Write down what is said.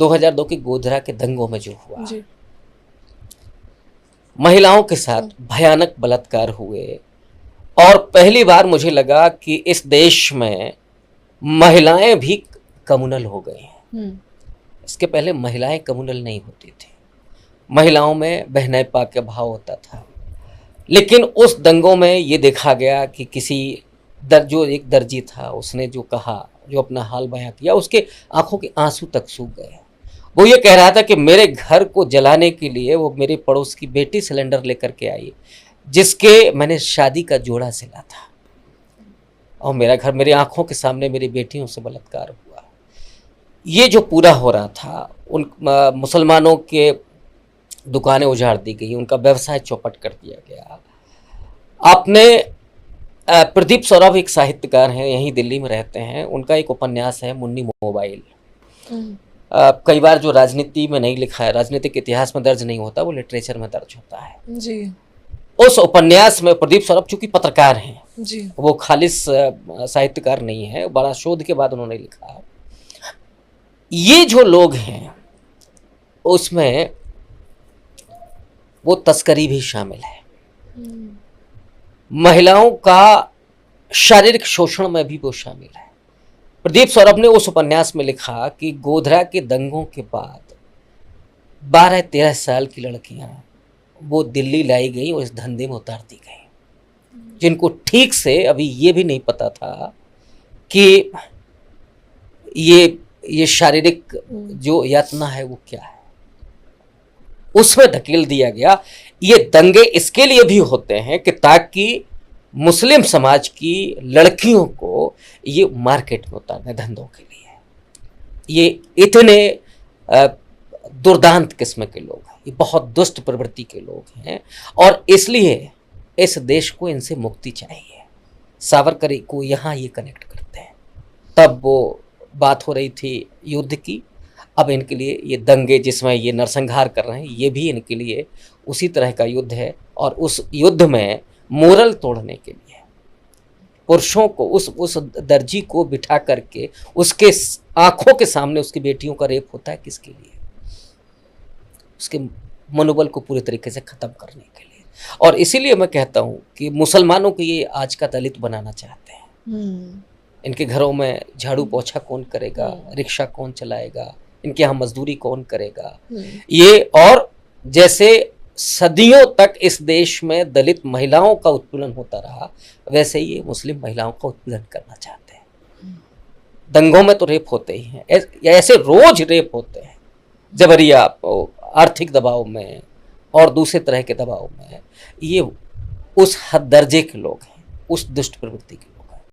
2002 के गोधरा के दंगों में जो हुआ, जी। महिलाओं के साथ भयानक बलात्कार हुए, और पहली बार मुझे लगा कि इस देश में महिलाएं भी कम्युनल हो गई हैं। इसके पहले महिलाएं कम्युनल नहीं होती थी, महिलाओं में बहनाईपा का भाव होता था। लेकिन उस दंगों में ये देखा गया कि किसी जो एक दर्जी था, उसने जो कहा, जो अपना हाल बयां किया, उसके आंखों के आंसू तक सूख गए। वो ये कह रहा था कि मेरे घर को जलाने के लिए वो मेरे पड़ोस की बेटी सिलेंडर लेकर के आई, जिसके मैंने शादी का जोड़ा सिला था, और मेरा घर, मेरी आंखों के सामने मेरी बेटियों से बलात्कार हुआ। ये जो पूरा हो रहा था, उन मुसलमानों के दुकानें उजाड़ दी गई, उनका व्यवसाय चौपट कर दिया गया। आपने प्रदीप सौरभ एक साहित्यकार हैं, यहीं दिल्ली में रहते हैं, उनका एक उपन्यास है मुन्नी मोबाइल। कई बार जो राजनीति में नहीं लिखा है, राजनीतिक इतिहास में दर्ज नहीं होता, वो लिटरेचर में दर्ज होता है जी। उस उपन्यास में प्रदीप सौरभ चूंकि पत्रकार हैं जी, वो खालिस साहित्यकार नहीं है, बड़ा शोध के बाद उन्होंने लिखा। ये जो लोग हैं उसमें वो तस्करी भी शामिल है, महिलाओं का शारीरिक शोषण में भी वो शामिल है। प्रदीप सौरभ ने उस उपन्यास में लिखा कि गोधरा के दंगों के बाद 12-13 साल की लड़कियां वो दिल्ली लाई गई और इस धंधे में उतार दी गई, जिनको ठीक से अभी ये भी नहीं पता था कि ये शारीरिक जो यातना है वो क्या है, उसमें धकेल दिया गया। ये दंगे इसके लिए भी होते हैं कि ताकि मुस्लिम समाज की लड़कियों को ये मार्केट में उतारने, धंधों के लिए। ये इतने दुर्दांत किस्म के लोग हैं, ये बहुत दुष्ट प्रवृत्ति के लोग हैं, और इसलिए इस देश को इनसे मुक्ति चाहिए। सावरकर को यहाँ ये कनेक्ट करते हैं। तब वो बात हो रही थी युद्ध की, अब इनके लिए ये दंगे जिसमें ये नरसंहार कर रहे हैं, ये भी इनके लिए उसी तरह का युद्ध है। और उस युद्ध में मोरल तोड़ने के लिए पुरुषों को, उस दर्जी को बिठा करके उसके आंखों के सामने उसकी बेटियों का रेप होता है, किसके लिए? उसके मनोबल को पूरे तरीके से खत्म करने के लिए। और इसीलिए मैं कहता हूं कि मुसलमानों को ये आज का दलित बनाना चाहते हैं। इनके घरों में झाड़ू पोछा कौन करेगा, रिक्शा कौन चलाएगा, इनके यहाँ मजदूरी कौन करेगा, ये। और जैसे सदियों तक इस देश में दलित महिलाओं का उत्पीड़न होता रहा, वैसे ही ये मुस्लिम महिलाओं का उत्पीड़न करना चाहते हैं। दंगों में तो रेप होते ही हैं, ऐसे रोज रेप होते हैं, जबरिया, आर्थिक दबाव में और दूसरे तरह के दबाव में। ये उस हद दर्जे के लोग हैं, उस दुष्ट प्रवृत्ति के लोग।